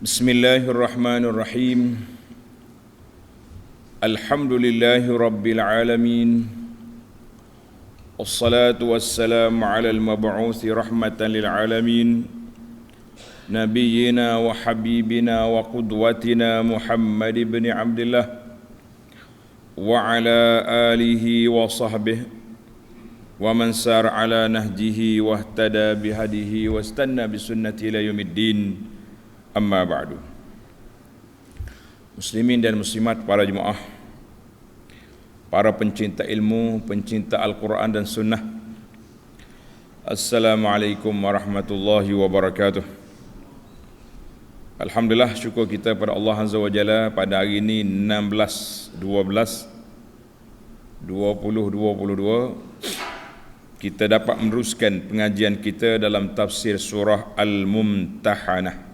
Bismillahirrahmanirrahim. Alhamdulillahi rabbil alamin. Wassalatu wassalamu ala al-mab'uthi rahmatan lil alamin. Nabiyyina wa habibina wa qudwatina Muhammad ibn Abdullah wa ala alihi wa sahbihi wa man sar ala nahjihi wa ihtada bihadihi wa istanna bisunnati ila yaumiddin. Amma ba'du. Muslimin dan muslimat, para jemaah, para pencinta ilmu, pencinta Al-Quran dan Sunnah, Assalamualaikum warahmatullahi wabarakatuh. Alhamdulillah, syukur kita pada Allah Azza wa Jalla pada hari ini 16/12/2022 kita dapat meneruskan pengajian kita dalam tafsir surah Al-Mumtahanah.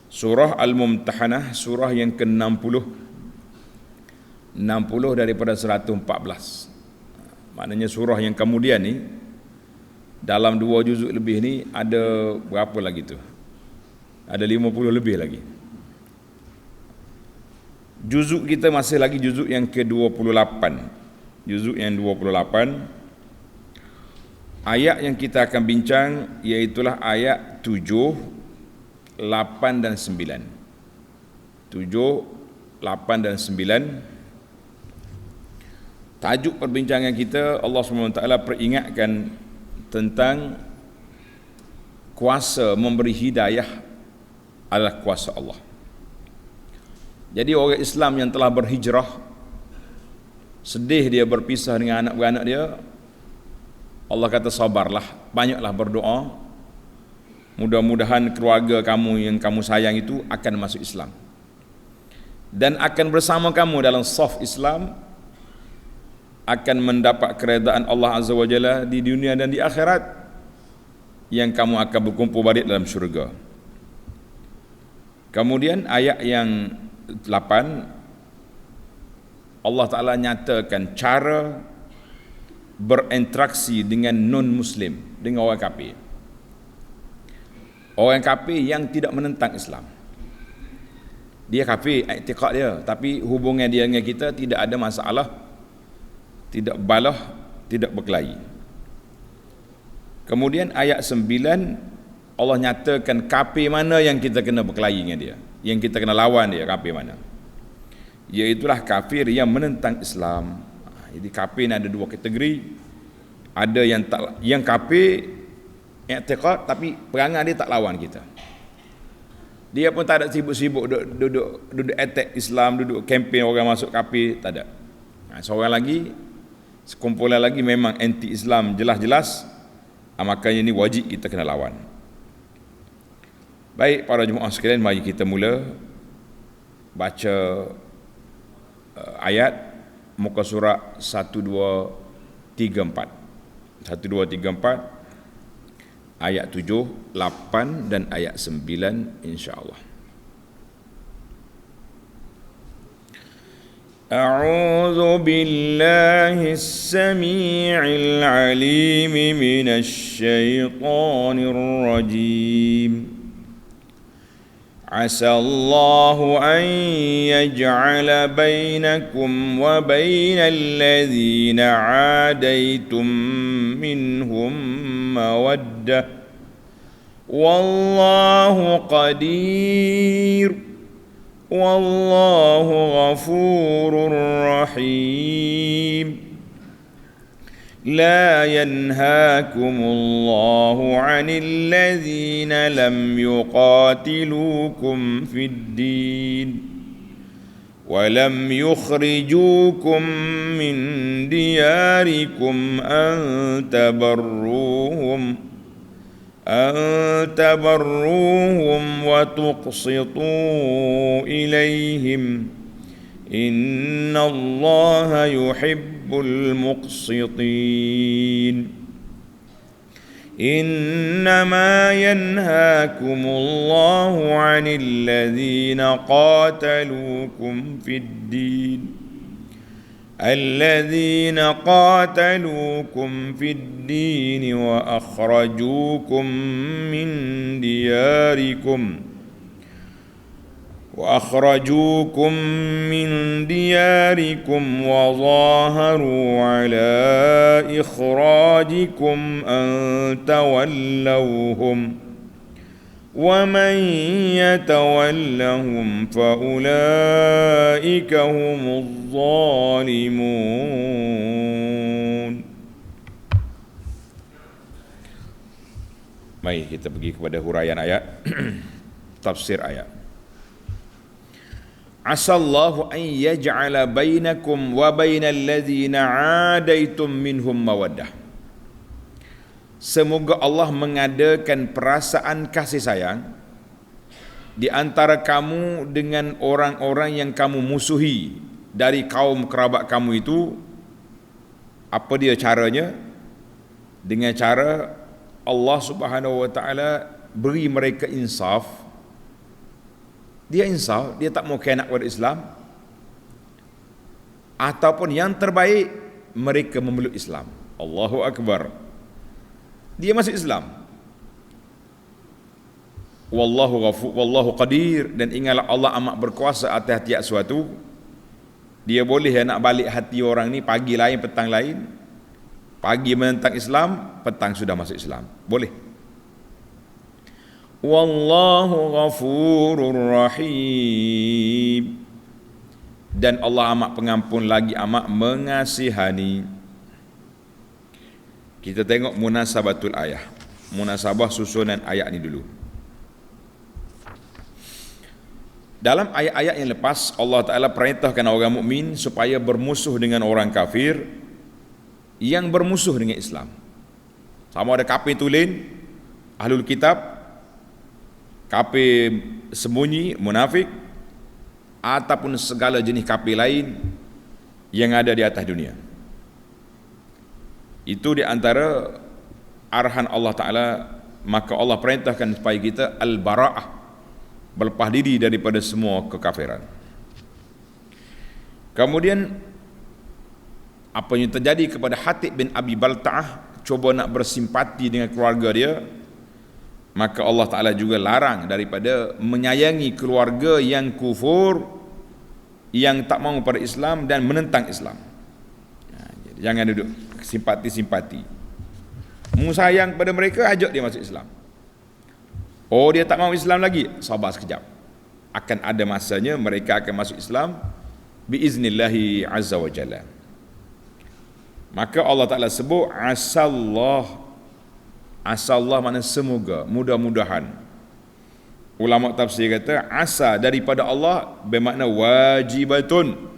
Surah Al-Mumtahanah, surah yang ke-60 daripada 114. Maknanya surah yang kemudian ni, dalam 2 juzuk lebih ni, ada berapa lagi tu? Ada 50 lebih lagi. Juzuk kita masih lagi juzuk yang ke-28. Juzuk yang 28. Ayat yang kita akan bincang iaitulah ayat 7, 8 dan 9. 7, 8 dan 9. Tajuk perbincangan kita, Allah SWT peringatkan tentang kuasa memberi hidayah adalah kuasa Allah. Jadi orang Islam yang telah berhijrah, sedih dia berpisah dengan anak-beranak dia, Allah kata sabarlah, banyaklah berdoa. Mudah-mudahan keluarga kamu yang kamu sayang itu akan masuk Islam dan akan bersama kamu dalam saf Islam, akan mendapat keredaan Allah Azza wa Jalla di dunia dan di akhirat, yang kamu akan berkumpul balik dalam syurga. Kemudian ayat yang 8, Allah Ta'ala nyatakan cara berinteraksi dengan non-Muslim, dengan orang kafir. Orang kafir yang tidak menentang Islam, dia kafir i'tiqad dia, tapi hubungan dia dengan kita tidak ada masalah, tidak balah, tidak berkelahi. Kemudian ayat 9, Allah nyatakan kafir mana yang kita kena berkelahi dengan dia, yang kita kena lawan dia, kafir mana? Iaitulah kafir yang menentang Islam. Jadi kafir ni ada 2 kategori. Ada yang kafir i'tiqad tapi perangai dia tak lawan kita. Dia pun tak ada sibuk-sibuk duduk attack Islam, duduk kempen orang masuk kafir, tak ada. Seorang lagi, sekumpulan lagi memang anti Islam jelas-jelas, makanya ini wajib kita kena lawan. Baik para jemaah sekalian, mari kita mula baca ayat muka surat 1, 2, 3, 4. 1, 2, 3, 4, ayat 7, 8 dan ayat 9 insya-Allah. A'udzu billahi as-sami'il 'alim minasy syaithanir rajim. عسى الله أن يجعل بينكم وبين الذين عاديتم منهم مودة والله قدير والله غفور رحيم. لا ينهاكم الله عن الذين لم يقاتلوكم في الدين ولم يخرجوكم من دياركم أن تبروهم وتقسطوا إليهم إن الله يحب المقسطين. إنما ينهاكم الله عن الذين قاتلوكم في الدين الذين قاتلوكم في الدين وأخرجوكم من دياركم وأخرجوكم من دياركم وظاهروا على إخراجكم أن تولوهم ومن يتولهم فأولئك هم الظالمون. Mari kita pergi kepada huraian ayat tafsir ayat. Asallahu an yaj'ala bainakum wa bainal ladzina 'adaitum minhum mawaddah. Semoga Allah mengadakan perasaan kasih sayang di antara kamu dengan orang-orang yang kamu musuhi dari kaum kerabat kamu itu. Apa dia caranya? Dengan cara Allah Subhanahu wa taala beri mereka insaf. Dia insaf, dia tak mau khianat kepada Islam. Ataupun yang terbaik, mereka memeluk Islam. Allahu Akbar. Dia masuk Islam. Wallahu qadir, dan ingatlah Allah amat berkuasa atas tiap sesuatu. Dia boleh nak balik hati orang ni pagi lain petang lain. Pagi menentang Islam, petang sudah masuk Islam. Boleh. Wallahu ghafurur rahim. Dan Allah amat pengampun lagi amat mengasihani. Kita tengok munasabatul ayah. Munasabah susunan ayat ni dulu. Dalam ayat-ayat yang lepas, Allah Ta'ala perintahkan orang mukmin supaya bermusuh dengan orang kafir yang bermusuh dengan Islam. Sama ada kafir tulen, ahlul kitab, kafir sembunyi, munafik, ataupun segala jenis kafir lain yang ada di atas dunia. Itu di antara arahan Allah Ta'ala. Maka Allah perintahkan supaya kita al-bara'ah, berlepas diri daripada semua kekafiran. Kemudian apa yang terjadi kepada Hatib bin Abi Balta'ah, cuba nak bersimpati dengan keluarga dia, maka Allah Ta'ala juga larang daripada menyayangi keluarga yang kufur, yang tak mahu pada Islam dan menentang Islam. Jadi jangan duduk simpati-simpati. Mu sayang pada mereka, ajak dia masuk Islam. Oh, dia tak mahu Islam lagi, sabar sekejap. Akan ada masanya mereka akan masuk Islam biiznillahi azza wa jalla. Maka Allah Ta'ala sebut asallah. Asallah makna semoga, mudah-mudahan. Ulama tafsir kata asa daripada Allah bermakna wajibatun.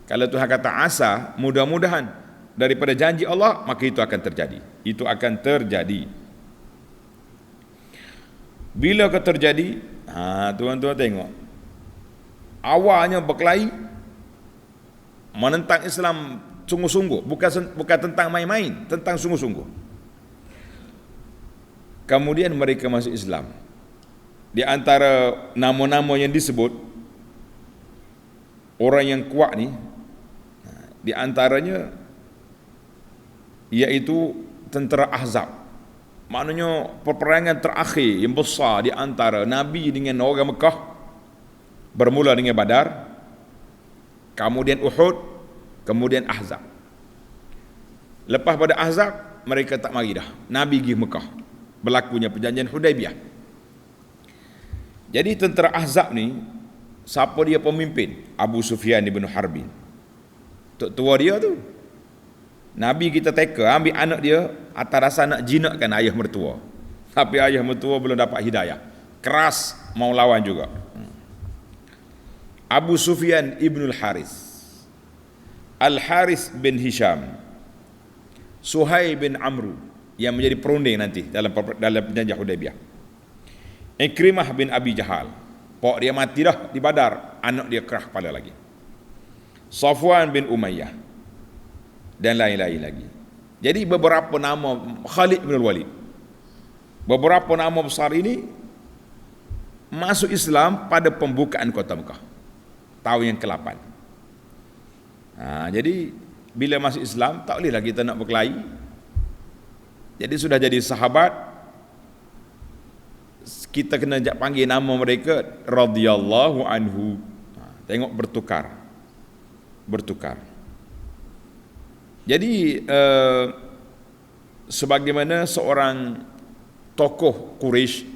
Kalau Tuhan kata asa, mudah-mudahan daripada janji Allah, maka itu akan terjadi. Itu akan terjadi. Bila akan terjadi? Tuan-tuan tengok. Awalnya berkelahi menentang Islam sungguh-sungguh, bukan tentang main-main, tentang sungguh-sungguh. Kemudian mereka masuk Islam. Di antara nama-nama yang disebut orang yang kuat ni, di antaranya iaitu tentera Ahzab. Maknanya peperangan terakhir yang besar di antara Nabi dengan orang Mekah, bermula dengan Badar, kemudian Uhud, kemudian Ahzab. Lepas pada Ahzab, mereka tak mari dah. Nabi pergi Mekah. Berlakunya perjanjian Hudaibiyah. Jadi tentera Ahzab ni, siapa dia pemimpin? Abu Sufyan ibn Harbin. Tok tua dia tu. Nabi kita teka, ambil anak dia, atas rasa nak jinakkan ayah mertua. Tapi ayah mertua belum dapat hidayah. Keras, mau lawan juga. Abu Sufyan ibn Al-Haris, Al-Haris bin Hisham, Suhail bin Amru yang menjadi perunding nanti dalam perjanjian Hudaibiyah. Ikrimah bin Abi Jahal, pok dia mati dah di Badar, anak dia kerah kepala lagi. Safwan bin Umayyah dan lain-lain lagi. Jadi beberapa nama, Khalid bin Walid, beberapa nama besar ini masuk Islam pada pembukaan kota Mekah tahun yang ke-8. Jadi bila masuk Islam tak bolehlah kita nak berkelahi. Jadi sudah jadi sahabat, kita kena panggil nama mereka radhiyallahu anhu. Tengok bertukar. Jadi sebagaimana seorang tokoh Quraisy,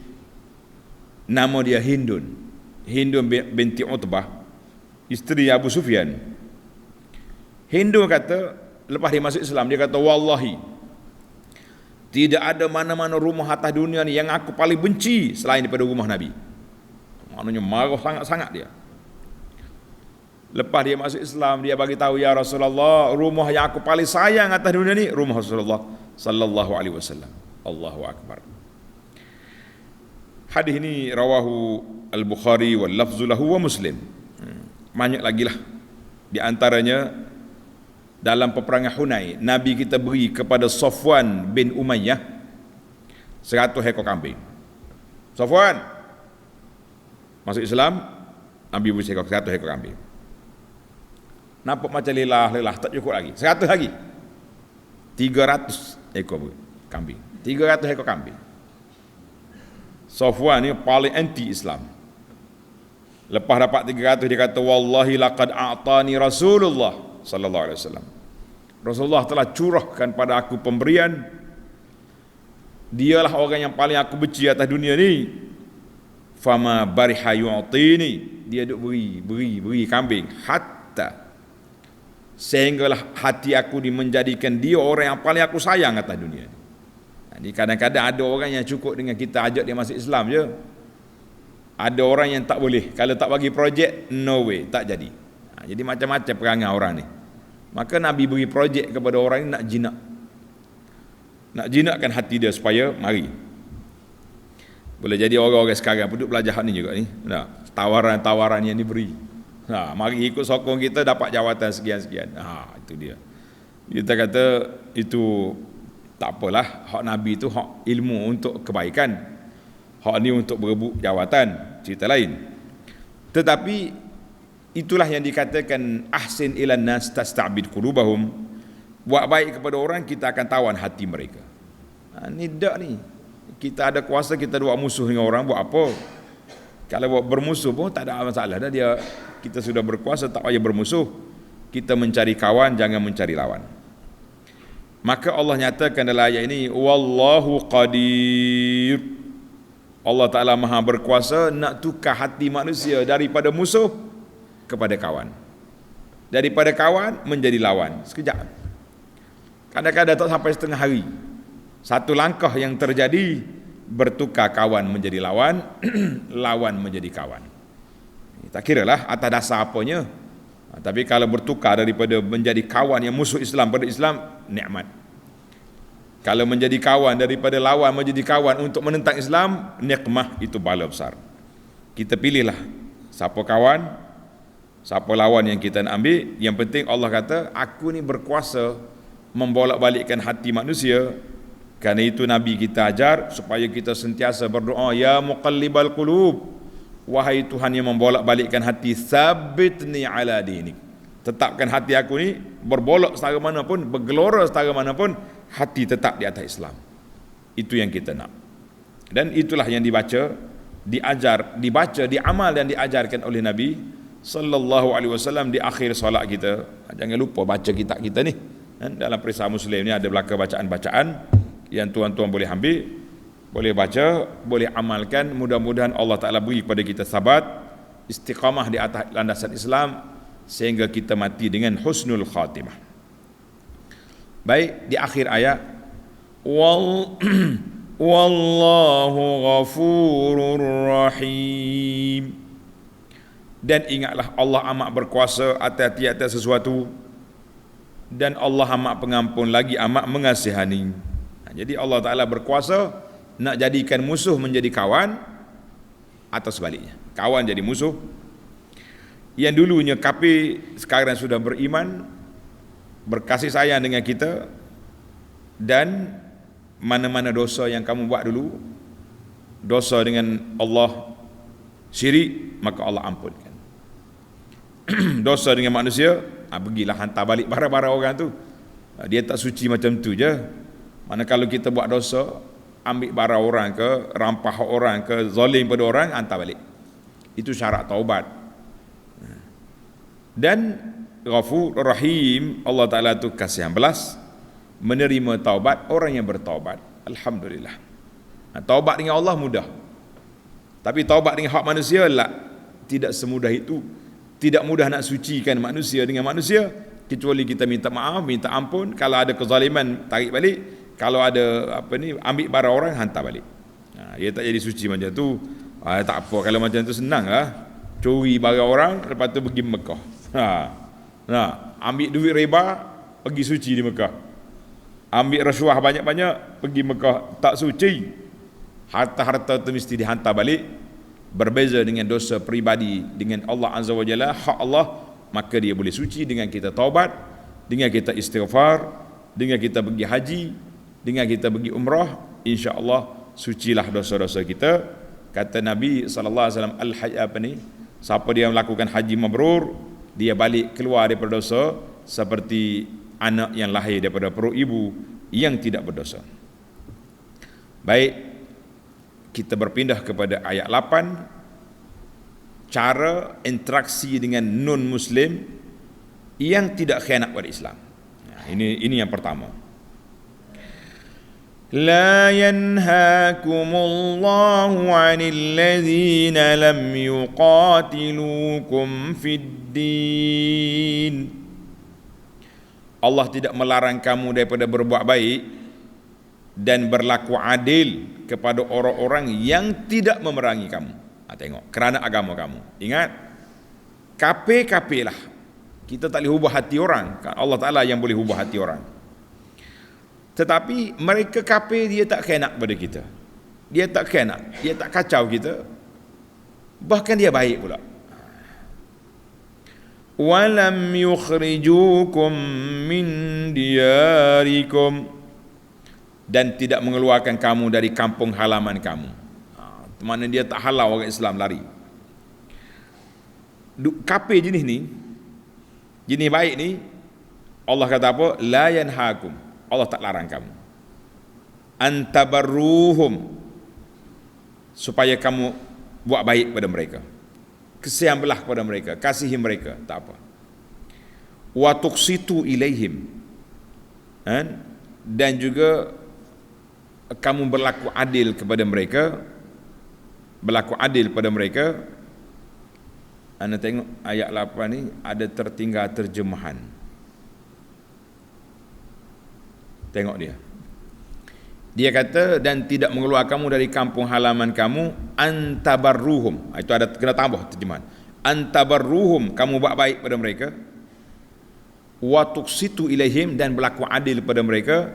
nama dia Hindun binti Utbah, isteri Abu Sufyan. Hindun kata, lepas dia masuk Islam, dia kata, wallahi, tidak ada mana-mana rumah atas dunia ni yang aku paling benci selain daripada rumah Nabi. Maknanya marah sangat-sangat dia. Lepas dia masuk Islam, dia bagi tahu, ya Rasulullah, rumah yang aku paling sayang atas dunia ni rumah Rasulullah sallallahu alaihi wasallam. Allahu akbar. Hadis ini rawahu Al-Bukhari wal lafzu lahu wa Muslim. Banyak lagi lah. Di antaranya dalam peperangan Hunain, Nabi kita beri kepada Safwan bin Umayyah 100 ekor kambing. Safwan masuk Islam, Nabi beri 100 ekor kambing. Nampak macam lelah, tak cukup lagi. 100 lagi. 300 ekor kambing. 300 ekor kambing. Safwan ni paling anti Islam. Lepas dapat 300, dia kata, wallahi laqad a'tani Rasulullah sallallahu alaihi wasallam. Rasulullah telah curahkan pada aku pemberian. Dialah orang yang paling aku benci atas dunia ni. Fama bariha yu'tini. Dia duk beri kambing hatta sehinggalah hati aku menjadikan dia orang yang paling aku sayang atas dunia. Jadi kadang-kadang ada orang yang cukup dengan kita ajak dia masuk Islam je. Ada orang yang tak boleh, kalau tak bagi projek, no way, tak jadi. Jadi macam-macam perangai orang ni. Maka Nabi beri projek kepada orang ni, nak jinakkan hati dia supaya mari. Boleh jadi orang-orang sekarang duduk belajar ni juga ni. Tawaran-tawaran yang diberi. Mari ikut sokong kita dapat jawatan sekian-sekian. Itu dia. Kita kata itu tak apalah, hak Nabi itu hak ilmu untuk kebaikan. Hak ni untuk berebut jawatan, cerita lain. Tetapi itulah yang dikatakan ahsin ilan nas tasta'bid qulubahum. Buat baik kepada orang, kita akan tawan hati mereka. Ni dak ni. Kita ada kuasa, kita buat musuh dengan orang, buat apa? Kalau buat bermusuh pun tak ada masalah dah. Kita sudah berkuasa, tak payah bermusuh. Kita mencari kawan, jangan mencari lawan. Maka Allah nyatakan dalam ayat ini, wallahu qadir. Allah Ta'ala maha berkuasa nak tukar hati manusia daripada musuh kepada kawan, daripada kawan menjadi lawan. Sekejap, kadang-kadang tak sampai setengah hari, satu langkah yang terjadi, bertukar kawan menjadi lawan, lawan menjadi kawan. Tak kira lah atas dasar apanya. Tapi kalau bertukar daripada menjadi kawan yang musuh Islam pada Islam, nikmat. Kalau menjadi kawan daripada lawan menjadi kawan untuk menentang Islam, nikmah, itu bala besar. Kita pilihlah siapa kawan, siapa lawan yang kita nak ambil. Yang penting Allah kata, aku ni berkuasa membolak-balikkan hati manusia. Kerana itu Nabi kita ajar supaya kita sentiasa berdoa, ya muqallibal qulub, wahai Tuhan yang membolak-balikkan hati, sabitni ala dinik, tetapkan hati aku ni berbolak setara mana pun, bergelora setara mana pun, hati tetap di atas Islam. Itu yang kita nak. Dan itulah yang dibaca, dibaca, diamal dan diajarkan oleh Nabi sallallahu alaihi wasallam di akhir solat kita. Jangan lupa baca kitab kita ni. Dalam Perisai Muslim ni ada belakang bacaan-bacaan yang tuan-tuan boleh ambil, boleh baca, boleh amalkan. Mudah-mudahan Allah Ta'ala beri kepada kita sabat, istiqamah di atas landasan Islam, sehingga kita mati dengan husnul khatimah. Baik, di akhir ayat, wallahu ghafurur rahim. Dan ingatlah Allah amat berkuasa atas tiap-tiap sesuatu, dan Allah amat pengampun lagi amat mengasihani. Jadi Allah Ta'ala berkuasa nak jadikan musuh menjadi kawan, atau sebaliknya, kawan jadi musuh. Yang dulunya kafir sekarang sudah beriman, berkasih sayang dengan kita, dan mana-mana dosa yang kamu buat dulu, dosa dengan Allah syirik, maka Allah ampunkan. Dosa dengan manusia, pergilah hantar balik bara-bara orang tu. Dia tak suci macam tu je. Mana kalau kita buat dosa, ambil barang orang ke, rampah orang ke, zalim pada orang, hantar balik. Itu syarat taubat. Dan Ghafur Rahim, Allah Ta'ala tu kasihan belas, menerima taubat orang yang bertaubat. Alhamdulillah. Taubat dengan Allah mudah, tapi taubat dengan hak manusia lah, tidak semudah itu. Tidak mudah nak sucikan manusia dengan manusia, kecuali kita minta maaf, minta ampun. Kalau ada kezaliman, tarik balik. Kalau ada ambil barang orang, hantar balik. Dia tak jadi suci macam tu. Tak apa, kalau macam tu senang lah. Curi barang orang, lepas tu pergi Mekah. Ambil duit riba, pergi suci di Mekah. Ambil rasuah banyak-banyak, pergi Mekah, tak suci. Harta-harta tu mesti dihantar balik. Berbeza dengan dosa peribadi dengan Allah Azza wa Jalla, hak Allah, maka dia boleh suci dengan kita taubat, dengan kita istighfar, dengan kita pergi haji, dengan kita pergi umrah. InsyaAllah sucilah dosa-dosa kita. Kata Nabi SAW, siapa dia melakukan haji mabrur, dia balik keluar daripada dosa seperti anak yang lahir daripada perut ibu yang tidak berdosa. Baik, kita berpindah kepada ayat 8, cara interaksi dengan non-Muslim yang tidak khianat pada Islam. Ini yang pertama. La yanhaakumullahu 'anil ladzina lam yuqatilukum fid din. Allah tidak melarang kamu daripada berbuat baik dan berlaku adil kepada orang-orang yang tidak memerangi kamu. Tengok, kerana agama kamu. Ingat, kafir lah. Kita tak boleh ubah hati orang. Allah Ta'ala yang boleh ubah hati orang. Tetapi mereka kafir, dia tak khianat pada kita. Dia tak khianat, dia tak kacau kita. Bahkan dia baik pula. Walam yukhrijukum min diyarikum, dan tidak mengeluarkan kamu dari kampung halaman kamu. Mana dia tak halau orang Islam lari. Kafir jenis ni, jenis baik ni, Allah kata apa? La yanhaakum, Allah tak larang kamu. Antabarruhum, supaya kamu buat baik pada mereka, kesian belah kepada mereka, kasihi mereka, tak apa. Wa tuqsitu ilaihim, dan juga kamu berlaku adil kepada mereka, berlaku adil pada mereka. Anda tengok ayat 8 ni ada tertinggal terjemahan. Tengok dia. Dia kata, dan tidak mengeluarkan kamu dari kampung halaman kamu, antabarruhum. Itu ada kena tambah terjemahan. Antabarruhum, kamu buat baik pada mereka. Wa tuqsitu ilaihim, dan berlaku adil pada mereka.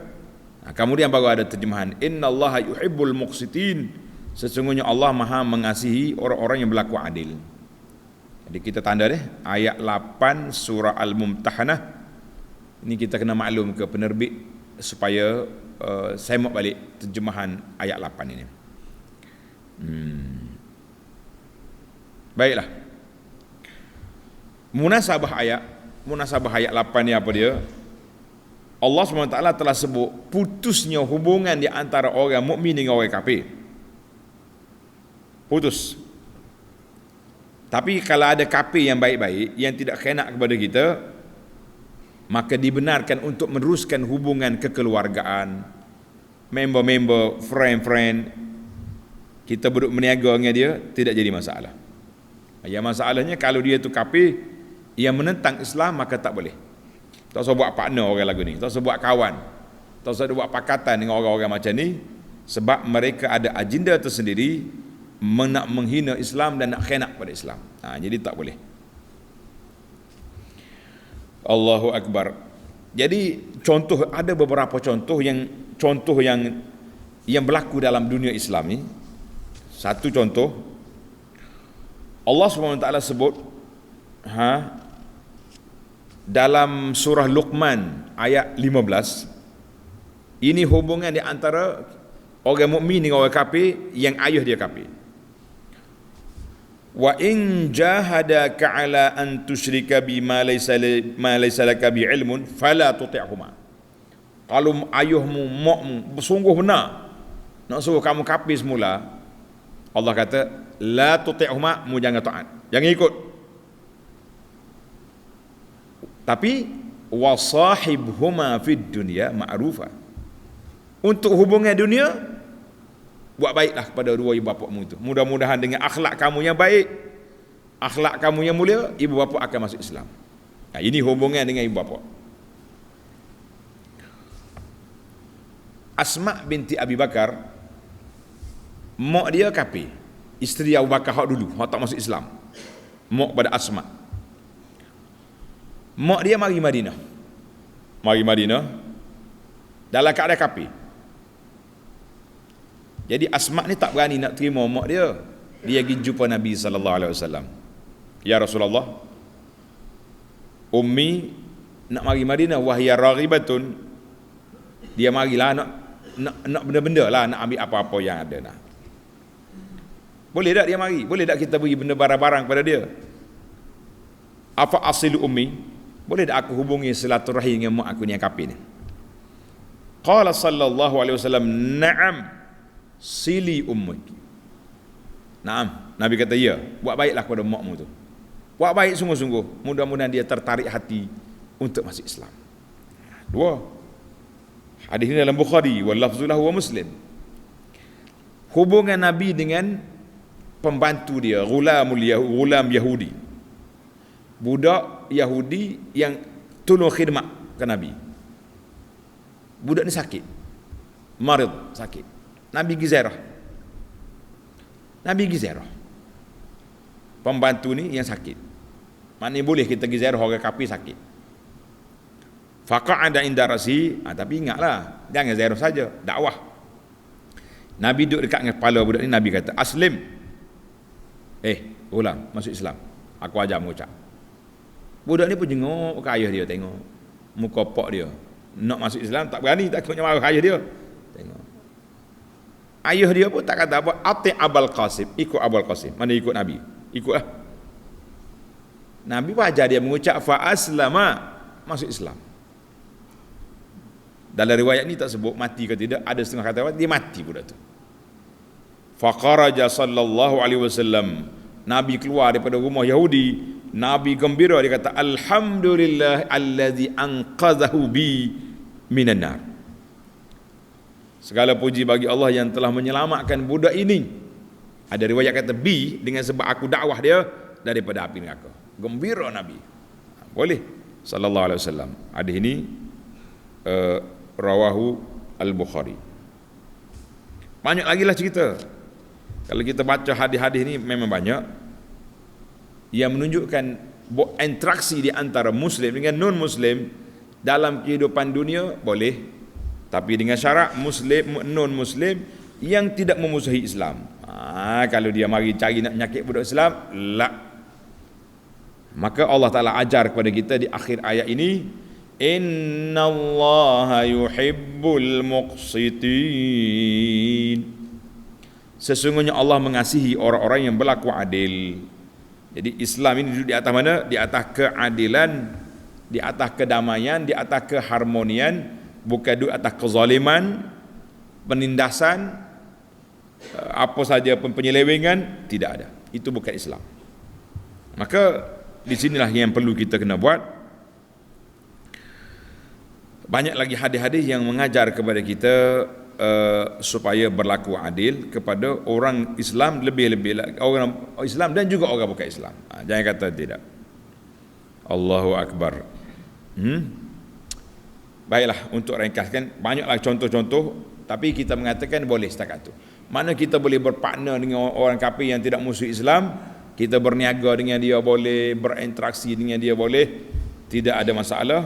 Kemudian baru ada terjemahan, innallaha yuhibbul muqsitin, sesungguhnya Allah Maha mengasihi orang-orang yang berlaku adil. Jadi kita tanda deh ayat 8 surah Al-Mumtahanah. Ini kita kena maklum ke penerbit supaya semak balik terjemahan ayat 8 ini. Baiklah. Munasabah ayat 8 ni apa dia? Allah SWT telah sebut putusnya hubungan di antara orang mukmin dengan orang kafir. Putus. Tapi kalau ada kafir yang baik-baik, yang tidak khianat kepada kita, maka dibenarkan untuk meneruskan hubungan kekeluargaan, member-member, friend-friend. Kita duduk meniaga dengan dia, tidak jadi masalah. Yang masalahnya kalau dia tu kafir yang menentang Islam, maka tak boleh. Tak usah buat partner orang lagu ni, tak usah buat kawan, tak usah buat pakatan dengan orang-orang macam ni, sebab mereka ada agenda tersendiri, nak menghina Islam dan nak khianat pada Islam. Jadi tak boleh. Allahu Akbar. Jadi contoh, ada beberapa contoh yang berlaku dalam dunia Islam ni. Satu contoh, Allah SWT sebut dalam surah Luqman ayat 15, ini hubungan di antara orang mukmin dengan orang kafir yang ayah dia kafir. Wa in jahadaka ala an tusyrika bima laysa laka bi ilmun fala tuti'huma. Kalau ayahmu, makmu bersungguh benar nak suruh kamu kafir semula, Allah kata la tuti'huma, mu jangan taat, jangan ikut. Tapi wasahibhuma fid dunya ma'rufa, untuk hubungan dunia buat baiklah kepada dua ibu bapamu itu. Mudah-mudahan dengan akhlak kamu yang baik, akhlak kamu yang mulia, ibu bapa akan masuk Islam. Nah, ini hubungan dengan ibu bapa. Asma binti Abi Bakar, mak dia kafir, isteri Abu Bakar hak dulu, hak tak masuk Islam. Mak pada Asma. Mak dia mari Madinah. Mari Madinah dalam keadaan kafir. Jadi Asma ni tak berani nak terima mak dia. Dia pergi jumpa Nabi sallallahu alaihi wasallam. Ya Rasulullah, ummi nak mari Madinah, wahya raghibatun. Dia marilah nak benda-benda lah, nak ambil apa-apa yang ada nah. Boleh tak dia mari? Boleh tak kita beri benda barang-barang pada dia? Apa asilu ummi? Boleh tak aku hubungi silaturahim dengan mak aku ni yang kafir ni? Qala sallallahu alaihi wasallam, na'am, sili ummiki. Naam, Nabi kata ya, buat baiklah kepada makmu tu. Buat baik sungguh-sungguh, mudah-mudahan dia tertarik hati untuk masuk Islam. Dua, hadis ini dalam Bukhari, wal lafzu lahu wa Muslim. Hubungan Nabi dengan pembantu dia, gulam Yahudi, budak Yahudi yang tolong khidmat ke Nabi. Budak ni sakit, marid, sakit. Nabi pergi ziarah. Nabi pergi ziarah pembantu ni yang sakit. Mana boleh kita pergi ziarah orang kafir sakit. Faqa'ada inda rasi, tapi ingatlah, jangan ziarah saja, dakwah. Nabi duduk dekat dengan kepala budak ni, Nabi kata, aslim. Ulang, masuk Islam. Aku ajar mengucap. Budak ni pun jenguk ke ayah dia, tengok muka pak dia nak masuk Islam, tak berani, takutnya marah ayah dia. Tengok ayah dia pun tak kata apa, ati Abul Qasim, ikut Abul Qasim. Mana ikut Nabi? Ikutlah. Nabi pun ajar dia mengucap fa aslama, masuk Islam. Dalam riwayat ni tak sebut mati ke tidak, ada setengah kata dia mati budak tu. Faqaraja sallallahu alaihi wasallam, Nabi keluar daripada rumah Yahudi. Nabi gembira, dia kata alhamdulillah allazi anqadhahu bi minan nar. Segala puji bagi Allah yang telah menyelamatkan budak ini. Ada riwayat kata bi, dengan sebab aku dakwah dia daripada api neraka. Gembira Nabi. Boleh sallallahu alaihi wasallam. Hadis ini rawahu al-Bukhari. Banyak lagi lah cerita. Kalau kita baca hadis-hadis ni memang banyak yang menunjukkan interaksi di antara Muslim dengan non-Muslim dalam kehidupan dunia boleh, tapi dengan syarat Muslim non-Muslim yang tidak memusuhi Islam. Kalau dia mari cari nak menyakit budak Islam, la. Maka Allah Ta'ala ajar kepada kita di akhir ayat ini, innallaha yuhibbul muqsitin. Sesungguhnya Allah mengasihi orang-orang yang berlaku adil. Jadi Islam ini duduk di atas mana? Di atas keadilan, di atas kedamaian, di atas keharmonian, bukan duduk atas kezaliman, penindasan, apa saja pun penyelewengan, tidak ada. Itu bukan Islam. Maka di sinilah yang perlu kita kena buat. Banyak lagi hadis-hadis yang mengajar kepada kita supaya berlaku adil kepada orang Islam, lebih-lebih orang Islam dan juga orang bukan Islam. Jangan kata tidak. Allahu Akbar. Baiklah, untuk ringkaskan, banyaklah contoh-contoh, tapi kita mengatakan boleh setakat itu. Mana kita boleh berpartner dengan orang kafir yang tidak musuh Islam, kita berniaga dengan dia boleh, berinteraksi dengan dia boleh, tidak ada masalah.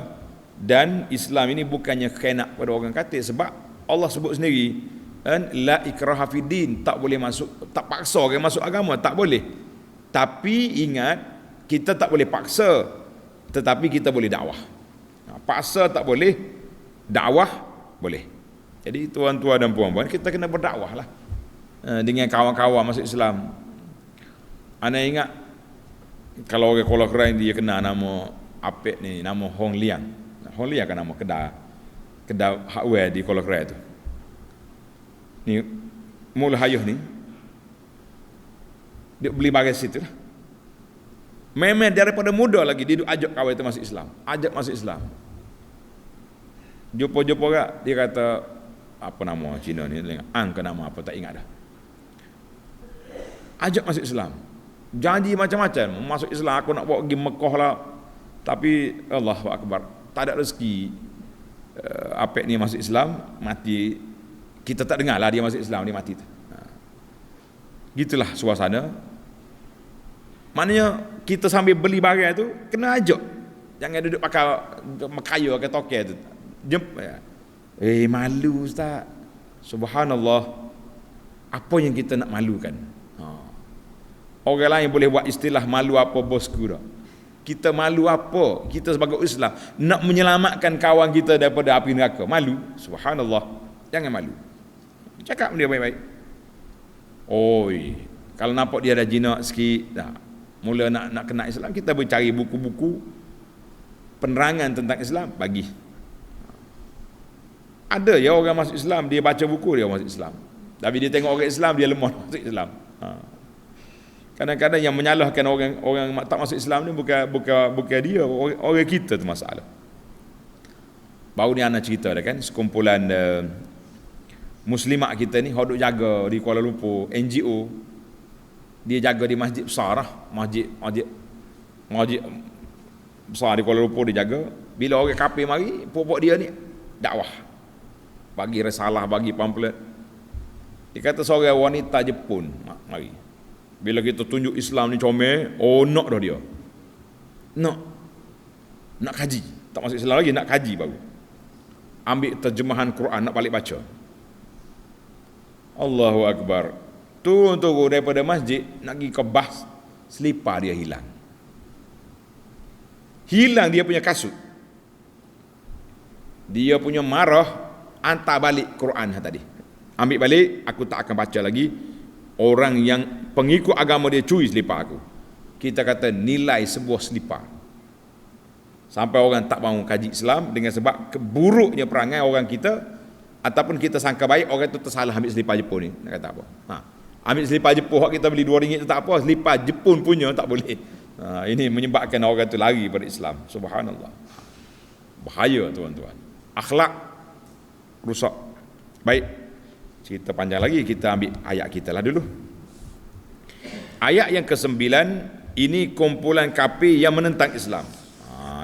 Dan Islam ini bukannya kena pada orang kafir, sebab Allah sebut sendiri, la ikraha fiddin, tak boleh masuk, tak paksa orang masuk agama, tak boleh. Tapi ingat, kita tak boleh paksa, tetapi kita boleh dakwah. Paksa tak boleh, dakwah boleh. Jadi tuan-tuan dan puan-puan, kita kena berdakwah lah dengan kawan-kawan masuk Islam. Ana ingat kalau orang Kuala Krai dia kenal nama Apek ni, nama Hong Liang. Hong Liang kan nama kedai hardware di Kuala Krai tu. Ni mula hayuh ni dia beli barang situ lah. Memang daripada muda lagi dia duk ajak kawan itu masuk Islam, ajak masuk Islam. Jumpa-jumpa orang dia kata apa nama Cina ni, ke nama apa tak ingat dah. Ajak masuk Islam, janji macam-macam, masuk Islam aku nak bawa pergi Mekah lah, tapi Allahu Akbar tak ada rezeki. Apek ni masuk Islam mati, kita tak dengar lah dia masuk Islam, dia mati tu. Gitulah suasana. Maknanya kita sambil beli barang tu kena ajak, jangan duduk pakai mekaya ke toke tu. Malu ustaz, subhanallah, apa yang kita nak malukan? Orang lain boleh buat istilah malu apa bosku dah. Kita malu apa? Kita sebagai Islam nak menyelamatkan kawan kita daripada api neraka, malu. Subhanallah, jangan malu. Cakap dia baik-baik. Oi, kalau nampak dia ada jinak sikit, dah mula nak kena Islam, kita bercari buku-buku penerangan tentang Islam bagi. Ada ya orang masuk Islam, dia baca buku dia masuk Islam, tapi dia tengok orang Islam dia lemah masuk Islam. Kadang-kadang yang menyalahkan orang tak masuk Islam ni bukan dia, orang kita tu masalah. Baru ni anak cerita dah kan, sekumpulan muslimat kita ni hodok jaga di Kuala Lumpur, NGO. Dia jaga di masjid besar lah, masjid besar di Kuala Lumpur dia jaga. Bila orang kafir mari, pokok dia ni dakwah, bagi risalah, bagi pamphlet. Dia kata seorang wanita Jepun mari, bila kita tunjuk Islam ni comel, nak dah dia, nak kaji, tak masuk Islam lagi, nak kaji baru ambil terjemahan Quran, nak balik baca. Allahu Akbar. Turun daripada masjid nak pergi ke bas, selipar dia hilang dia punya kasut. Dia punya marah, hantar balik Quran tadi, ambil balik, aku tak akan baca lagi. Orang yang pengikut agama dia curi selipar aku. Kita kata nilai sebuah selipar. Sampai orang tak mahu kaji Islam dengan sebab keburuknya perangai orang kita, ataupun kita sangka baik, orang itu tersalah ambil selipar Jepun ni. Nak kata apa? Ambil selipar Jepun kita beli RM2 tu tak apa, selipar Jepun punya tak boleh. Ini menyebabkan orang tu lari pada Islam. Subhanallah. Bahaya tuan-tuan. Akhlak rusak. Baik, cerita panjang lagi, kita ambil ayat kita lah dulu. Ayat yang ke-9 ini kumpulan kafir yang menentang Islam.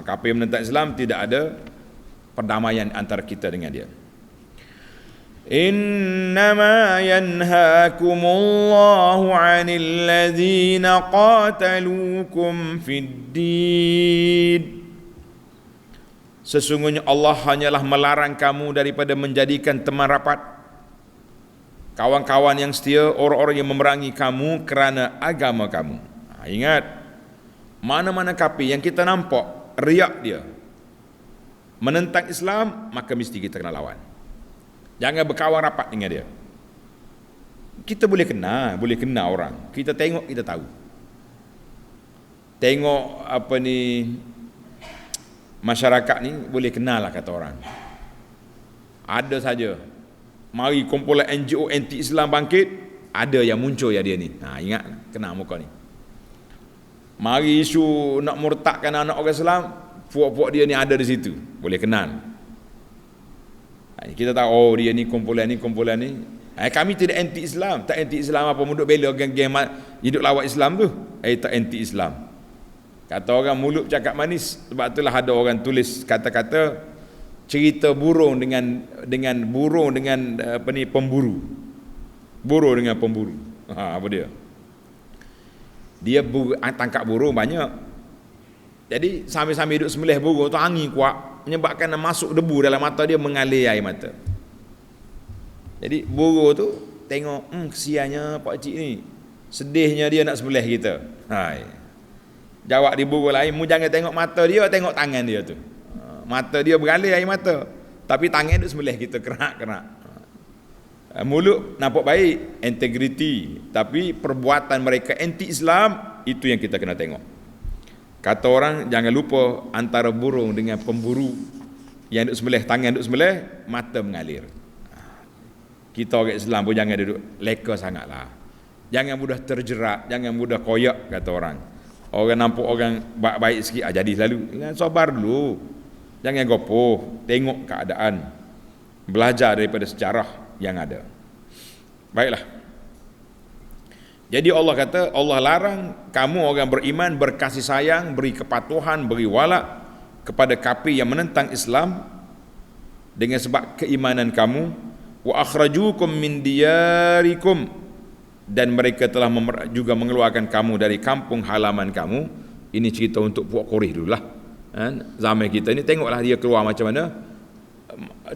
Kafir menentang Islam, tidak ada perdamaian antara kita dengan dia. Innama yanhaakumullahu 'anil ladzina qataluukum fid din. Sesungguhnya Allah hanyalah melarang kamu daripada menjadikan teman rapat, kawan-kawan yang setia, orang-orang yang memerangi kamu kerana agama kamu. Ingat, mana-mana kafir yang kita nampak riak dia menentang Islam, maka mesti kita kena lawan. Jangan berkawan rapat dengan dia. Kita boleh kenal orang. Kita tengok, kita tahu. Tengok masyarakat ni boleh kenal lah kata orang. Ada saja. Mari kumpulan NGO anti-Islam bangkit, ada yang muncul ya dia ni. Ingat, kenal muka ni. Mari isu nak murtadkan anak orang Islam, puak-puak dia ni ada di situ. Boleh kenal. Kita tahu dia ni kumpulan ni. Kami tidak anti-Islam. Tak anti-Islam apa, muduk bela geng-geng hidup lawak Islam tu. Tak anti-Islam. Kata orang mulut cakap manis. Sebab itulah ada orang tulis kata-kata cerita burung dengan pemburu. Burung dengan pemburu. Apa dia? Dia tangkap burung banyak. Jadi sambil-sambil duduk sembelih burung tu, angin kuat menyebabkan masuk debu dalam mata dia, mengalir air mata. Jadi burung tu tengok, kesiannya pak cik ni, sedihnya dia nak sembelih kita. Jawab di burung lain, mu jangan tengok mata dia, tengok tangan dia tu. Mata dia beralih air mata, tapi tangan duk sembelih kita kerak-kerak. Mulut nampak baik, integriti, tapi perbuatan mereka anti-Islam, itu yang kita kena tengok. Kata orang, jangan lupa antara burung dengan pemburu. Yang duk sembelih, tangan duk sembelih, mata mengalir. Kita orang Islam pun jangan duduk leka sangatlah. Jangan mudah terjerat, jangan mudah koyak kata orang. Orang nampak orang baik sikit, jadi selalu. Sabar dulu. Jangan gopoh, tengok keadaan. Belajar daripada sejarah yang ada. Baiklah. Jadi Allah kata, Allah larang kamu orang beriman berkasih sayang, beri kepatuhan, beri wala kepada kafir yang menentang Islam dengan sebab keimanan kamu. Wa akhrajukum min diyarikum, dan mereka telah juga mengeluarkan kamu dari kampung halaman kamu. Ini cerita untuk puak Quraisy dululah. Zaman kita ni tengoklah dia keluar macam mana.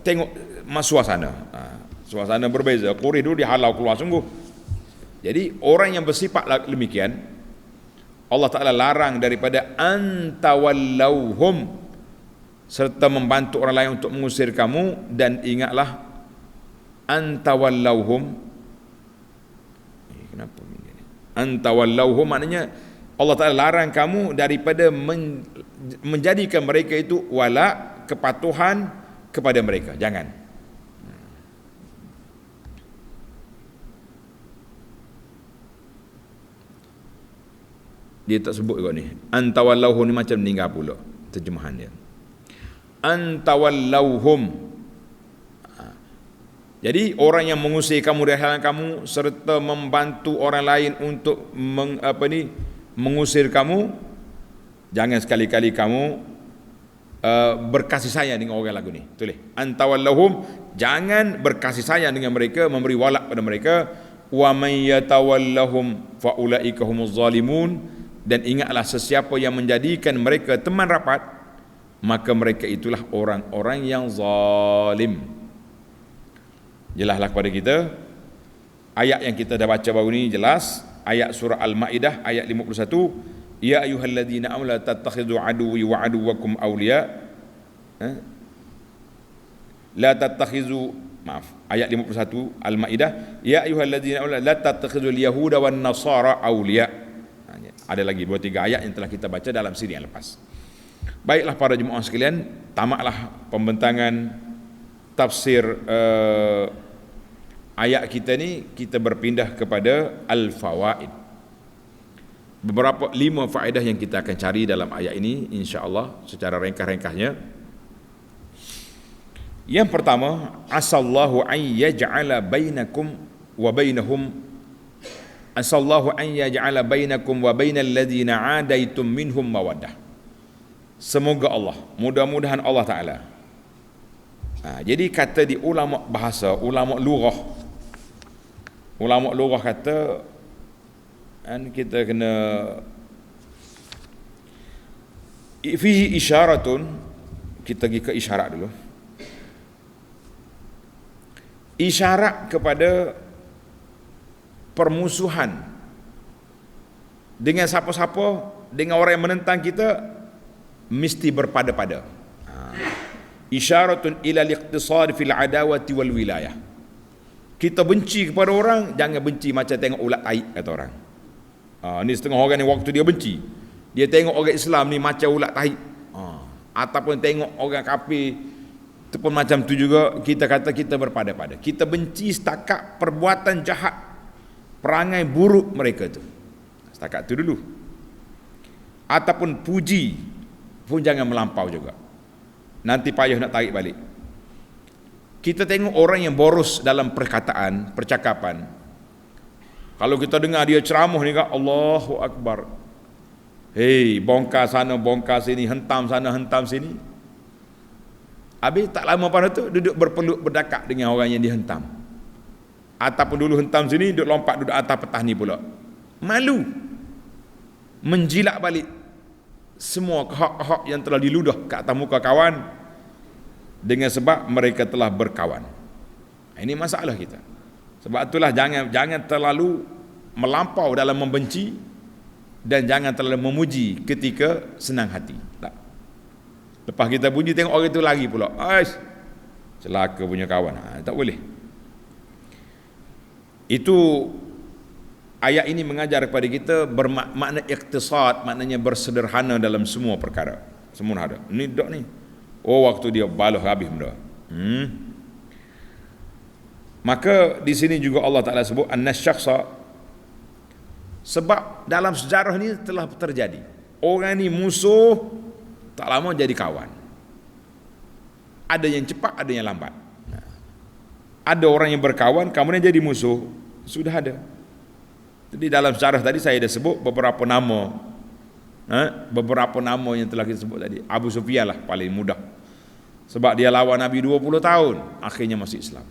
Tengok suasana. Suasana berbeza. Quraisy dulu dihalau keluar sungguh. Jadi orang yang bersifat demikian, Allah Ta'ala larang daripada antawallauhum, serta membantu orang lain untuk mengusir kamu. Dan ingatlah, antawallauhum, kenapa ini? Antawallauhum maknanya Allah Ta'ala larang kamu daripada menjadikan mereka itu wala, kepatuhan kepada mereka. Jangan. Dia tak sebut juga ni. Antawallauhum ni macam meninggal pula terjemahan dia. Antawallauhum. Jadi orang yang mengusir kamu dari halaman kamu serta membantu orang lain untuk mengusir kamu, jangan sekali-kali kamu berkasih sayang dengan orang lagu ni. Tulis. Antawallauhum, jangan berkasih sayang dengan mereka, memberi walak pada mereka. Wa may yatawallahum fa ulaika humuz zalimun. Dan ingatlah, sesiapa yang menjadikan mereka teman rapat, maka mereka itulah orang-orang yang zalim. Jelaslah kepada kita, ayat yang kita dah baca baru ni jelas, ayat surah Al-Maidah ayat 51, ya ayyuhalladzina amanu la tattakhidhu aduwwi wa aduwwakum awliya. La tattakhidhu, ayat 51 Al-Maidah, ya ayyuhalladzina amanu la tattakhidhul yahuda wan nasara awliya. Ada lagi 2-3 ayat yang telah kita baca dalam siri yang lepas. Baiklah para jemaah sekalian, tamatlah pembentangan tafsir ayat kita ni. Kita berpindah kepada al-fawaid. Beberapa 5 faedah yang kita akan cari dalam ayat ini insya-Allah secara ringkas-ringkasnya. Yang pertama, asallahu an yaj'ala bainakum wa bainahum, asallahu an yaj'ala bainakum wa bainal ladzina 'adaitum minhum mawaddah. Semoga Allah, mudah-mudahan Allah Ta'ala. Jadi kata di ulama bahasa, ulama lughah kata, kita kena fihi isyaratun. Kita pergi ke isyarat dulu. Isyarat kepada permusuhan dengan siapa-siapa, dengan orang yang menentang kita, mesti berpada-pada. Isyaratun ila al-iqtisad fil adawati wal wilayah. Kita benci kepada orang, jangan benci macam tengok ulat taik, kata orang. Ni setengah orang ni waktu dia benci, dia tengok orang Islam ni macam ulat taik. Ataupun tengok orang kafir tu pun macam tu juga. Kita kata kita berpada-pada. Kita benci setakat perbuatan jahat, perangai buruk mereka tu. Setakat tu dulu. Ataupun puji pun jangan melampau juga. Nanti payah nak tarik balik. Kita tengok orang yang boros dalam perkataan, percakapan. Kalau kita dengar dia ceramah ni, Allahu Akbar. Hei, bongkar sana, bongkar sini, hentam sana, hentam sini. Habis tak lama pada tu duduk berpeluk berdakak dengan orang yang dihentam. Ataupun dulu hentam sini, duduk lompat duduk atas petah ni pula. Malu. Menjilak balik semua kehak-kehak yang telah diludah ke atas muka kawan dengan sebab mereka telah berkawan. Ini masalah kita. Sebab itulah jangan terlalu melampau dalam membenci dan jangan terlalu memuji ketika senang hati. Tak. Lepas kita puji, tengok orang itu lari pula. Aish, celaka punya kawan. Tak boleh. Itu ayat ini mengajar kepada kita bermakna iktisad, maknanya bersederhana dalam semua perkara. Semua ada. Ni dok ni. Oh, waktu dia balah habis benda. Maka di sini juga Allah Ta'ala sebut an-nasyakhsa, sebab dalam sejarah ni telah terjadi orang ni musuh, tak lama jadi kawan. Ada yang cepat, ada yang lambat. Ada orang yang berkawan kemudian jadi musuh, sudah ada. Jadi dalam sejarah tadi saya dah sebut beberapa nama, beberapa nama yang telah kita sebut tadi. Abu Sufyan lah paling mudah, sebab dia lawan Nabi 20 tahun, akhirnya masuk Islam.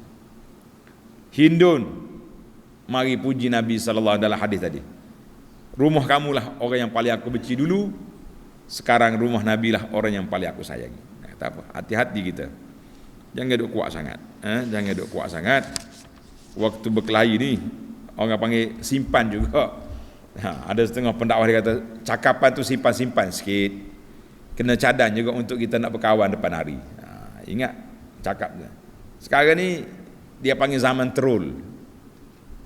Hindun mari puji Nabi sallallahu dalam hadis tadi, rumah kamulah orang yang paling aku benci dulu, sekarang rumah Nabi lah orang yang paling aku sayangi. Tak apa, hati-hati kita, jangan duk kuat sangat, jangan duk kuat sangat. Waktu berkelahi ni orang panggil simpan juga. Ada setengah pendakwah dia kata cakapan tu simpan-simpan sikit, kena cadang juga untuk kita nak berkawan depan hari. Ingat cakap dia. Sekarang ni dia panggil zaman troll.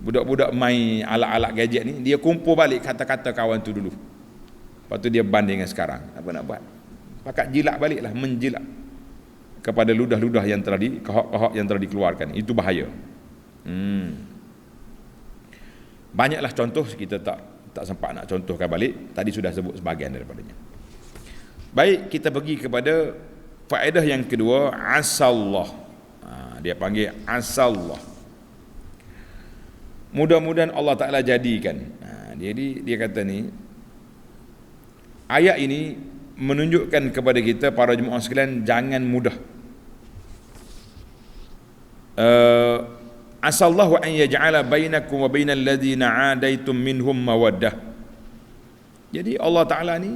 Budak-budak main alat-alat gadget ni, dia kumpul balik kata-kata kawan tu dulu, lepas tu dia banding dengan sekarang. Apa nak buat? Pakat jilat baliklah, menjilat kepada ludah-ludah yang telah kahak-kahak yang telah dikeluarkan. Itu bahaya. Banyaklah contoh, kita tak sempat nak contohkan balik, tadi sudah sebut sebahagian daripadanya. Baik, kita pergi kepada faedah yang kedua, asallah. Dia panggil asallah. Mudah-mudahan Allah Ta'ala jadikan. Jadi dia kata ni, ayat ini menunjukkan kepada kita para jemaah sekalian, jangan mudah. Asallahu an yaj'ala bainakum wa bainal ladzina 'adaitum minhum mawaddah. Jadi Allah Ta'ala ni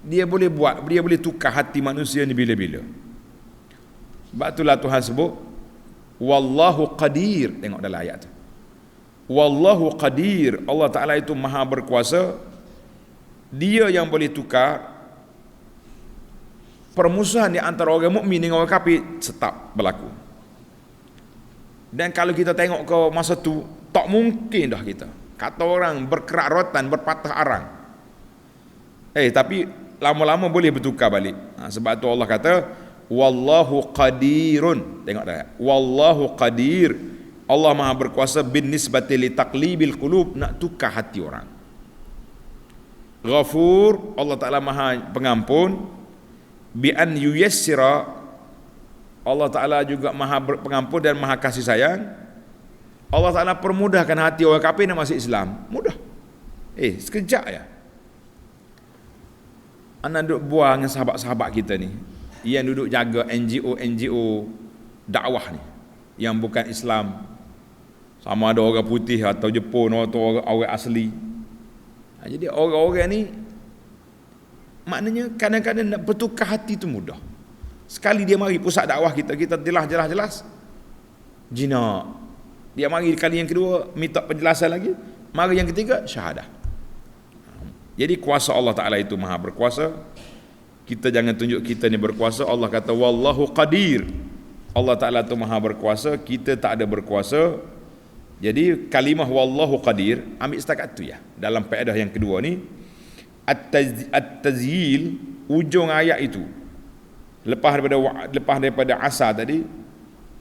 dia boleh buat, dia boleh tukar hati manusia ni bila-bila. Sebab itulah Tuhan sebut wallahu qadir. Tengok dalam ayat tu, wallahu qadir. Allah Ta'ala itu maha berkuasa, dia yang boleh tukar permusuhan di antara orang mukmin dengan orang kafir tetap berlaku. Dan kalau kita tengok ke masa tu, tak mungkin dah kita, kata orang, berkerak rotan, berpatah arang. Tapi lama-lama boleh bertukar balik. Sebab tu Allah kata wallahu qadirun. Tengok dah, wallahu qadir. Allah maha berkuasa bin nisbati li taqlibil qulub, nak tukar hati orang. Ghafur, Allah Ta'ala maha pengampun. Bi an yuyassira, Allah Ta'ala juga maha pengampun dan maha kasih sayang. Allah Ta'ala permudahkan hati orang kafir nak masuk Islam, mudah. Sekejap ya. Anak duduk buang dengan sahabat-sahabat kita ni yang duduk jaga NGO dakwah ni, yang bukan Islam, sama ada orang putih atau Jepun atau orang asli. Jadi orang-orang ni maknanya kadang-kadang nak bertukar hati tu mudah. Sekali dia mari pusat dakwah kita jelas jinak. Dia mari kali yang kedua minta penjelasan lagi, mari yang ketiga syahadah. Jadi kuasa Allah Ta'ala itu maha berkuasa. Kita jangan tunjuk kita ni berkuasa. Allah kata wallahu qadir. Allah Ta'ala itu maha berkuasa, kita tak ada berkuasa. Jadi kalimah wallahu qadir ambil setakat tu ya. Dalam faedah yang kedua ni, at-tazyil, ujung ayat itu, lepas daripada asar tadi,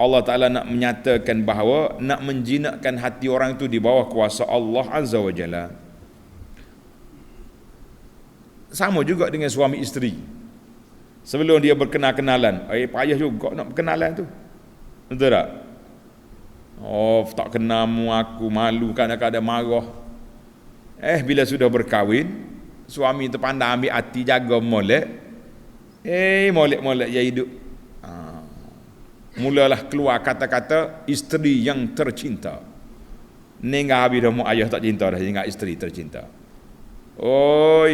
Allah Ta'ala nak menyatakan bahawa nak menjinakkan hati orang itu di bawah kuasa Allah Azza wa Jalla. Sama juga dengan suami isteri. Sebelum dia berkenal-kenalan, payah juga nak berkenalan tu, betul tak? Tak kenal aku, malu, kadang-kadang marah. Bila sudah berkahwin, suami tu pandai ambil hati, jaga molek. Molek-molek dia hidup. Mulalah keluar kata-kata isteri yang tercinta. Nengah habis dah, ayah tak cinta dah, ingat isteri tercinta.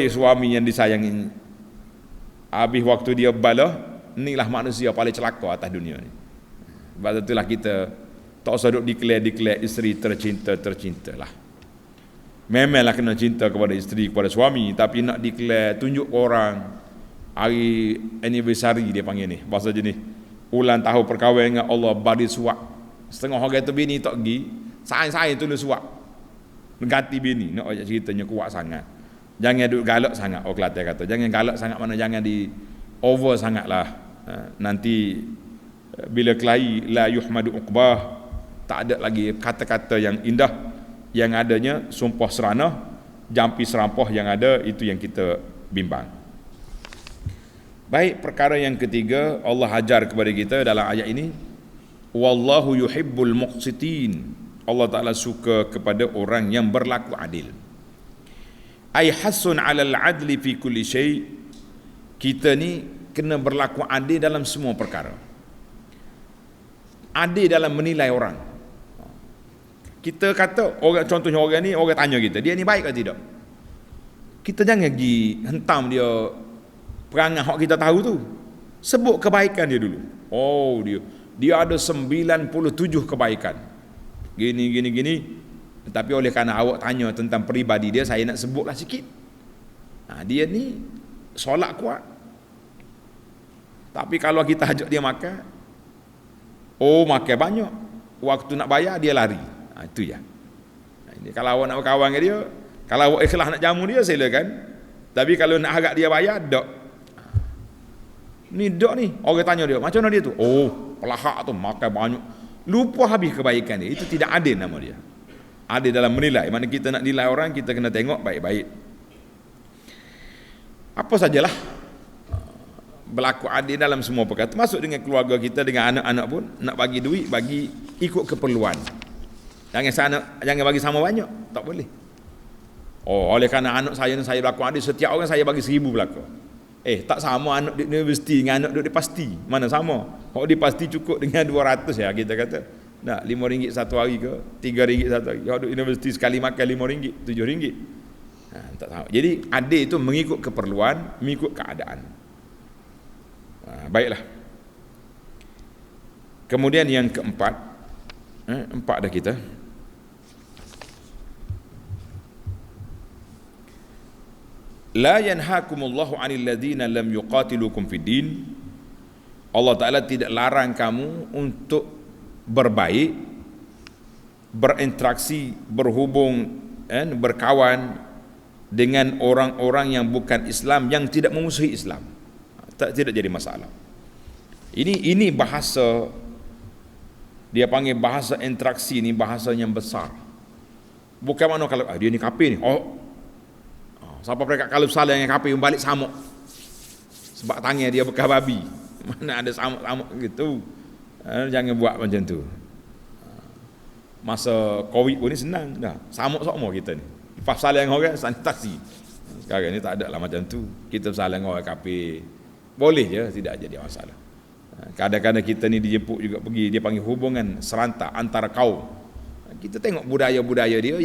Suami yang disayangi. Habis waktu dia balah, inilah manusia paling celaka atas dunia ni. Sebab itulah kita tak usah duk declare isteri tercinta lah. Memanglah kena cinta kepada isteri, kepada suami, tapi nak declare, tunjuk orang hari anniversary dia panggil ni, bahasa jenis ulang tahun perkahwinan dengan Allah, bari suap. Setengah orang tu bini tak pergi, saya tulis suap ganti bini, nak ajak ceritanya kuat sangat. Jangan duk galak sangat, orang Kelantan kata jangan galak sangat, mana jangan di over sangat lah. Nanti bila kelahi la yuhmadu uqbah, Tak ada lagi kata-kata yang indah, yang adanya sumpah seranah, jampi serampah yang ada, itu yang kita bimbang. Baik, perkara yang ketiga Allah ajar kepada kita dalam ayat ini, wallahu yuhibbul muqsitin. Allah Ta'ala suka kepada orang yang berlaku adil. Ay hasun 'alal 'adli fi kulli syai'. Kita ni kena berlaku adil dalam semua perkara. Adil dalam menilai orang. Kita kata orang, contohnya orang ni, orang tanya kita, dia ni baik ke tidak? Kita jangan pergi hentam dia perangai hak kita tahu tu. Sebut kebaikan dia dulu. Oh, dia ada 97 kebaikan. Gini. Tapi oleh kerana awak tanya tentang peribadi dia, saya nak sebutlah sikit. Dia ni solat kuat. Tapi kalau kita ajak dia makan, makan banyak. Waktu nak bayar dia lari. Itu ya. Ini kalau awak nak berkawan dengan dia, kalau awak ikhlas nak jamu dia, silakan. Tapi kalau nak harap dia bayar, tak. Ni dok ni, orang tanya dia, macam mana dia tu? Pelahak tu makan banyak. Lupa habis kebaikan dia. Itu tidak adil nama dia. Adil dalam menilai. Mana kita nak nilai orang, kita kena tengok baik-baik. Apa sajalah berlaku adil dalam semua perkara, termasuk dengan keluarga kita, dengan anak-anak pun. Nak bagi duit, bagi ikut keperluan. Jangan bagi sama banyak, tak boleh. Oleh kerana anak saya ni saya berlaku adil, setiap orang saya bagi 1000 belaka. Tak sama anak di universiti dengan anak di pasti. Mana sama? Kalau di pasti cukup dengan 200 ya kita kata. Nak RM5 satu hari ke, RM3 satu hari. Kalau di universiti sekali makan RM5, RM7. Tak tahu. Jadi adil itu mengikut keperluan, mengikut keadaan. Baiklah. Kemudian yang keempat, empat dah kita. La yanhakumullahu 'anil ladzina lam yuqatilukum fid din. Allah Ta'ala tidak larang kamu untuk berbaik, berinteraksi, berhubung, berkawan dengan orang-orang yang bukan Islam, yang tidak memusuhi Islam. Tidak jadi masalah. Ini bahasa, dia panggil bahasa interaksi, ni bahasa yang besar. Bukan mana kalau dia ni kafir ni, siapa mereka kalau salah yang kafir balik samuk sebab tangan dia bekas babi, mana ada samuk-samuk gitu. Jangan buat macam tu. Masa Covid pun ni senang dah, samuk semua kita ni. Lepas salah yang orang sanitasi. Sekarang ni tak ada lah macam tu. Kita salah dengan orang kafir boleh je, tidak jadi masalah. Kadang-kadang kita ni dijemput juga pergi, dia panggil hubungan serentak antara kaum. Kita tengok budaya-budaya dia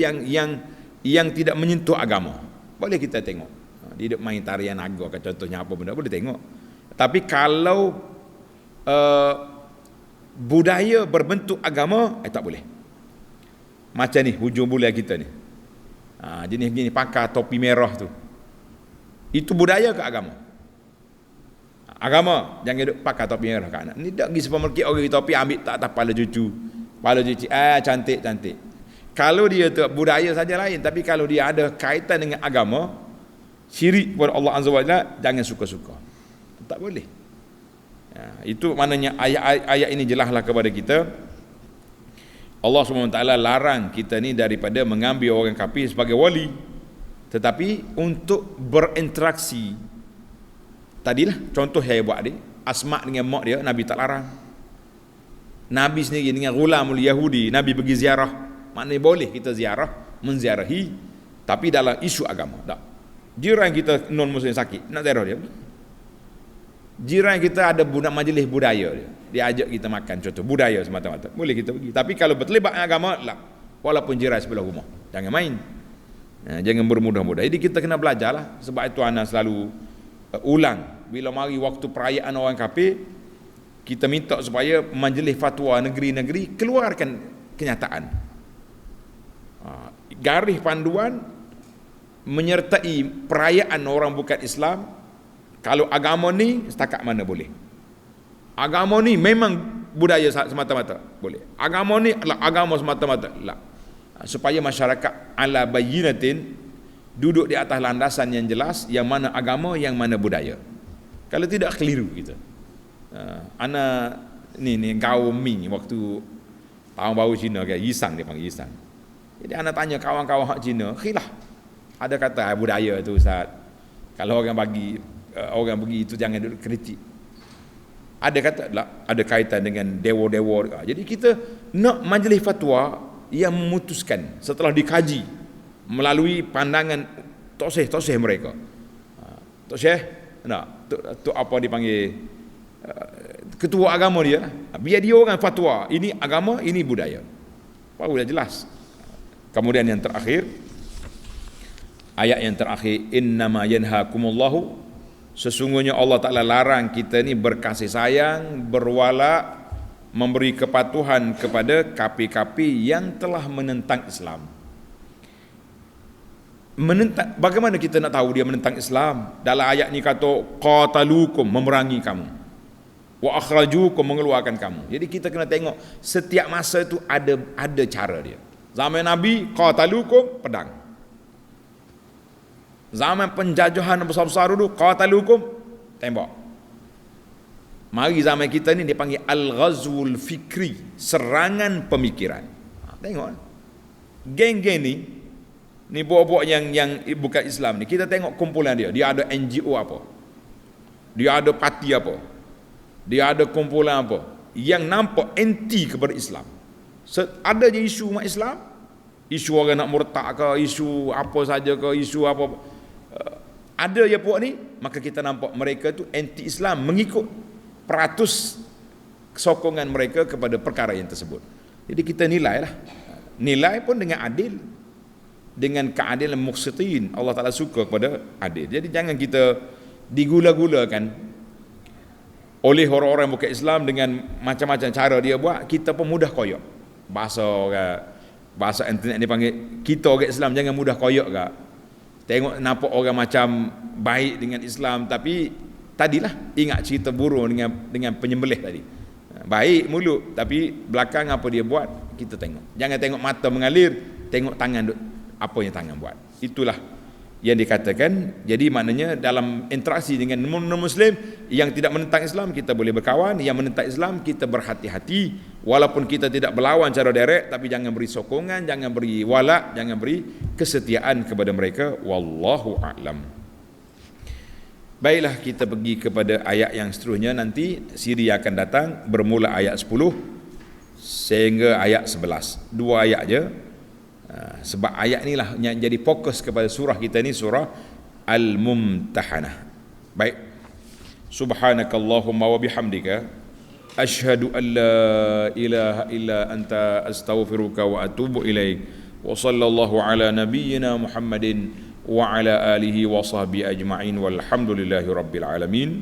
yang tidak menyentuh agama. Boleh kita tengok. Dia duk main tarian naga ke contohnya apa benda, boleh tengok. Tapi kalau budaya berbentuk agama, tak boleh. Macam ni hujung bulan kita ni. Jenis gini pakai topi merah tu. Itu budaya ke agama? Agama, jangan duk pakai topi merah kat anak. Ni dak pergi supermarket orang topi ambil tak atas kepala cucu. Kepala cuci, cantik-cantik. Kalau dia tu budaya saja lain, tapi kalau dia ada kaitan dengan agama, syirik kepada Allah Azza wa Jalla, jangan suka-suka. Tak boleh. Itu maknanya ayat ini jelaslah kepada kita. Allah SWT larang kita ni daripada mengambil orang kafir sebagai wali, tetapi untuk berinteraksi. Tadilah contoh saya buat ni, Asma dengan mak dia, Nabi tak larang. Nabi sendiri dengan Ghulamul Yahudi, Nabi pergi ziarah. Maknanya boleh kita ziarah, menziarahi, tapi dalam isu agama. Tak. Jiran kita non muslim sakit, nak ziarah dia. Jiran kita ada budak majlis budaya dia ajak kita makan, contoh budaya semata-mata, boleh kita pergi. Tapi kalau berterlibat dengan agama, lah, walaupun jiran sebelah rumah, jangan main. Jangan bermudah-mudah. Jadi kita kena belajarlah. Sebab itu ana selalu ulang, bila mari waktu perayaan orang kafir, kita minta supaya majlis fatwa negeri-negeri keluarkan kenyataan, garis panduan menyertai perayaan orang bukan Islam. Kalau agama ni setakat mana boleh, agama ni memang budaya semata-mata boleh, agama ni adalah agama semata-mata lah. Supaya masyarakat ala bayyinatin, duduk di atas landasan yang jelas, yang mana agama, yang mana budaya. Kalau tidak keliru kita. Ana ni kaum mi waktu Tahun baru Cina kan, Yisang dia panggil Yisang. Jadi anak tanya kawan-kawan hak Cina, khilaf. Ada kata budaya tu Ustaz. Kalau orang pergi itu jangan duduk kritik. Ada kata ada kaitan dengan dewa-dewa. Jadi kita nak majlis fatwa yang memutuskan setelah dikaji melalui pandangan tokseh mereka. Tokseh, tu apa dipanggil ketua agama dia. Biar dia orang fatwa, ini agama, ini budaya. Baru dah jelas. Kemudian yang terakhir, ayat yang terakhir, innama yanhakumullahu, sesungguhnya Allah Ta'ala larang kita ni berkasih sayang, berwala, memberi kepatuhan kepada kapi-kapi yang telah menentang Islam. Bagaimana kita nak tahu dia menentang Islam? Dalam ayat ni kata qatalukum, memerangi kamu, wa akhrajukum, mengeluarkan kamu. Jadi kita kena tengok setiap masa itu ada cara dia. Zaman Nabi qatalukum, pedang. Zaman penjajahan besar-besar dulu qatalukum, tembak. Mari zaman kita ni dia panggil al-ghazwul fikri, serangan pemikiran. Tengok geng-geng ni buat-buat yang bukan Islam ni, kita tengok kumpulan dia ada NGO apa, dia ada parti apa, dia ada kumpulan apa yang nampak anti kepada Islam. Ada je isu umat Islam, isu orang nak murtad ke, isu apa saja ke, isu apa, ada je puak ni, maka kita nampak mereka tu anti Islam, mengikut peratus sokongan mereka kepada perkara yang tersebut. Jadi kita nilai pun dengan adil, dengan keadilan muqsitin. Allah Ta'ala suka kepada adil. Jadi jangan kita digula-gulakan oleh orang-orang bukan Islam dengan macam-macam cara dia buat. Kita pun mudah koyok. Bahasa internet ni panggil, kita orang Islam jangan mudah koyok ke. Tengok nampak orang macam baik dengan Islam, tapi tadilah ingat cerita burung dengan penyembelih tadi. Baik mulut, tapi belakang apa dia buat kita tengok. Jangan tengok mata mengalir, tengok tangan apa yang tangan buat. Itulah yang dikatakan. Jadi maknanya dalam interaksi dengan non-muslim yang tidak menentang Islam, kita boleh berkawan. Yang menentang Islam, kita berhati-hati. Walaupun kita tidak berlawan secara direct, tapi jangan beri sokongan, jangan beri wala, jangan beri kesetiaan kepada mereka. Wallahu a'lam. Baiklah, kita pergi kepada ayat yang seterusnya. Nanti siri akan datang bermula ayat 10 sehingga ayat 11. 2 ayat je. Sebab ayat inilah yang jadi fokus kepada surah kita ni, surah Al-Mumtahanah. Baik. Subhanakallahumma wa bihamdika asyhadu an la ilaha illa anta astaghfiruka wa atubu ilaik. Wa sallallahu ala nabiyyina Muhammadin wa ala alihi wa sahbihi ajma'in walhamdulillahi rabbil alamin.